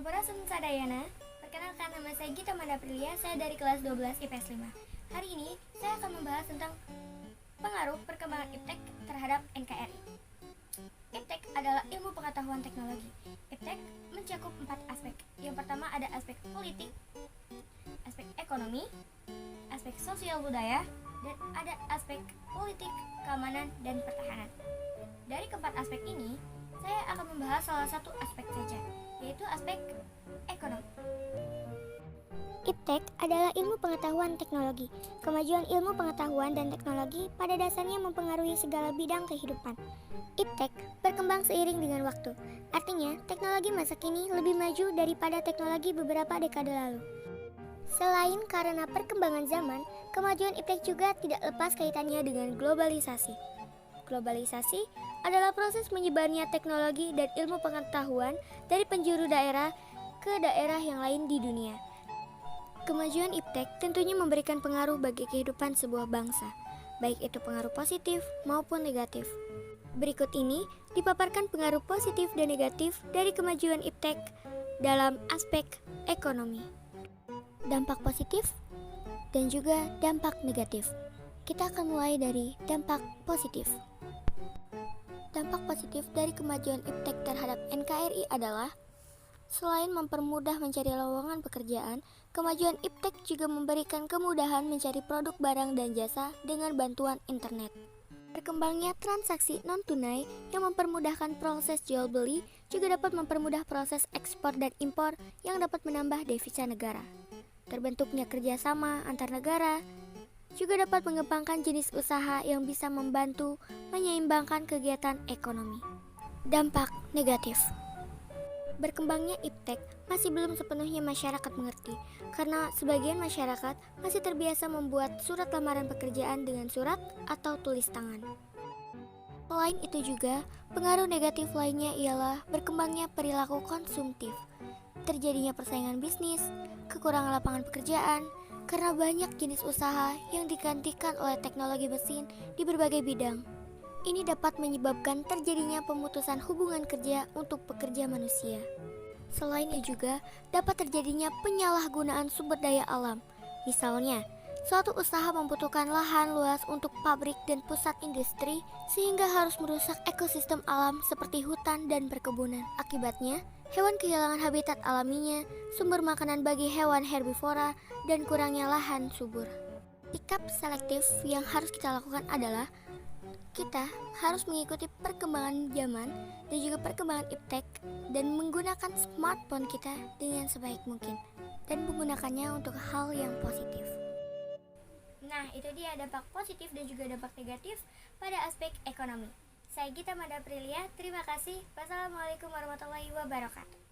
Sampurasun Sadayana. Perkenalkan, nama saya Gita Manda Aprilia, saya dari kelas 12 IPS 5. Hari ini saya akan membahas tentang pengaruh perkembangan iptek terhadap NKRI. Iptek adalah ilmu pengetahuan teknologi. Iptek mencakup 4 aspek. Yang pertama ada aspek politik, aspek ekonomi, aspek sosial budaya, dan ada aspek politik, keamanan, dan pertahanan. Dari keempat aspek ini, saya akan membahas salah satu aspek saja, yaitu aspek ekonomi. Iptek adalah ilmu pengetahuan teknologi. Kemajuan ilmu pengetahuan dan teknologi pada dasarnya mempengaruhi segala bidang kehidupan. Iptek berkembang seiring dengan waktu. Artinya, teknologi masa kini lebih maju daripada teknologi beberapa dekade lalu. Selain karena perkembangan zaman, kemajuan iptek juga tidak lepas kaitannya dengan globalisasi. Globalisasi adalah proses menyebarnya teknologi dan ilmu pengetahuan dari penjuru daerah ke daerah yang lain di dunia. Kemajuan iptek tentunya memberikan pengaruh bagi kehidupan sebuah bangsa, baik itu pengaruh positif maupun negatif. Berikut ini dipaparkan pengaruh positif dan negatif dari kemajuan iptek dalam aspek ekonomi. Dampak positif dan juga dampak negatif. Kita akan mulai dari dampak positif. Dampak positif dari kemajuan iptek terhadap NKRI adalah selain mempermudah mencari lowongan pekerjaan, kemajuan iptek juga memberikan kemudahan mencari produk barang dan jasa dengan bantuan internet. Berkembangnya transaksi non-tunai yang mempermudahkan proses jual beli juga dapat mempermudah proses ekspor dan impor yang dapat menambah devisa negara. Terbentuknya kerjasama antar negara juga dapat mengembangkan jenis usaha yang bisa membantu menyeimbangkan kegiatan ekonomi. Dampak negatif. Berkembangnya iptek masih belum sepenuhnya masyarakat mengerti, karena sebagian masyarakat masih terbiasa membuat surat lamaran pekerjaan dengan surat atau tulis tangan. Selain itu juga, pengaruh negatif lainnya ialah berkembangnya perilaku konsumtif, terjadinya persaingan bisnis, kekurangan lapangan pekerjaan, karena banyak jenis usaha yang digantikan oleh teknologi mesin di berbagai bidang. Ini dapat menyebabkan terjadinya pemutusan hubungan kerja untuk pekerja manusia. Selain itu juga dapat terjadinya penyalahgunaan sumber daya alam. Misalnya, suatu usaha membutuhkan lahan luas untuk pabrik dan pusat industri sehingga harus merusak ekosistem alam seperti hutan dan perkebunan. Akibatnya, hewan kehilangan habitat alaminya, sumber makanan bagi hewan herbivora, dan kurangnya lahan subur. Sikap selektif yang harus kita lakukan adalah kita harus mengikuti perkembangan zaman dan juga perkembangan iptek dan menggunakan smartphone kita dengan sebaik mungkin dan menggunakannya untuk hal yang positif. Nah, itu dia dampak positif dan juga dampak negatif pada aspek ekonomi. Saya Gita Manda Aprilia, terima kasih. Wassalamualaikum warahmatullahi wabarakatuh.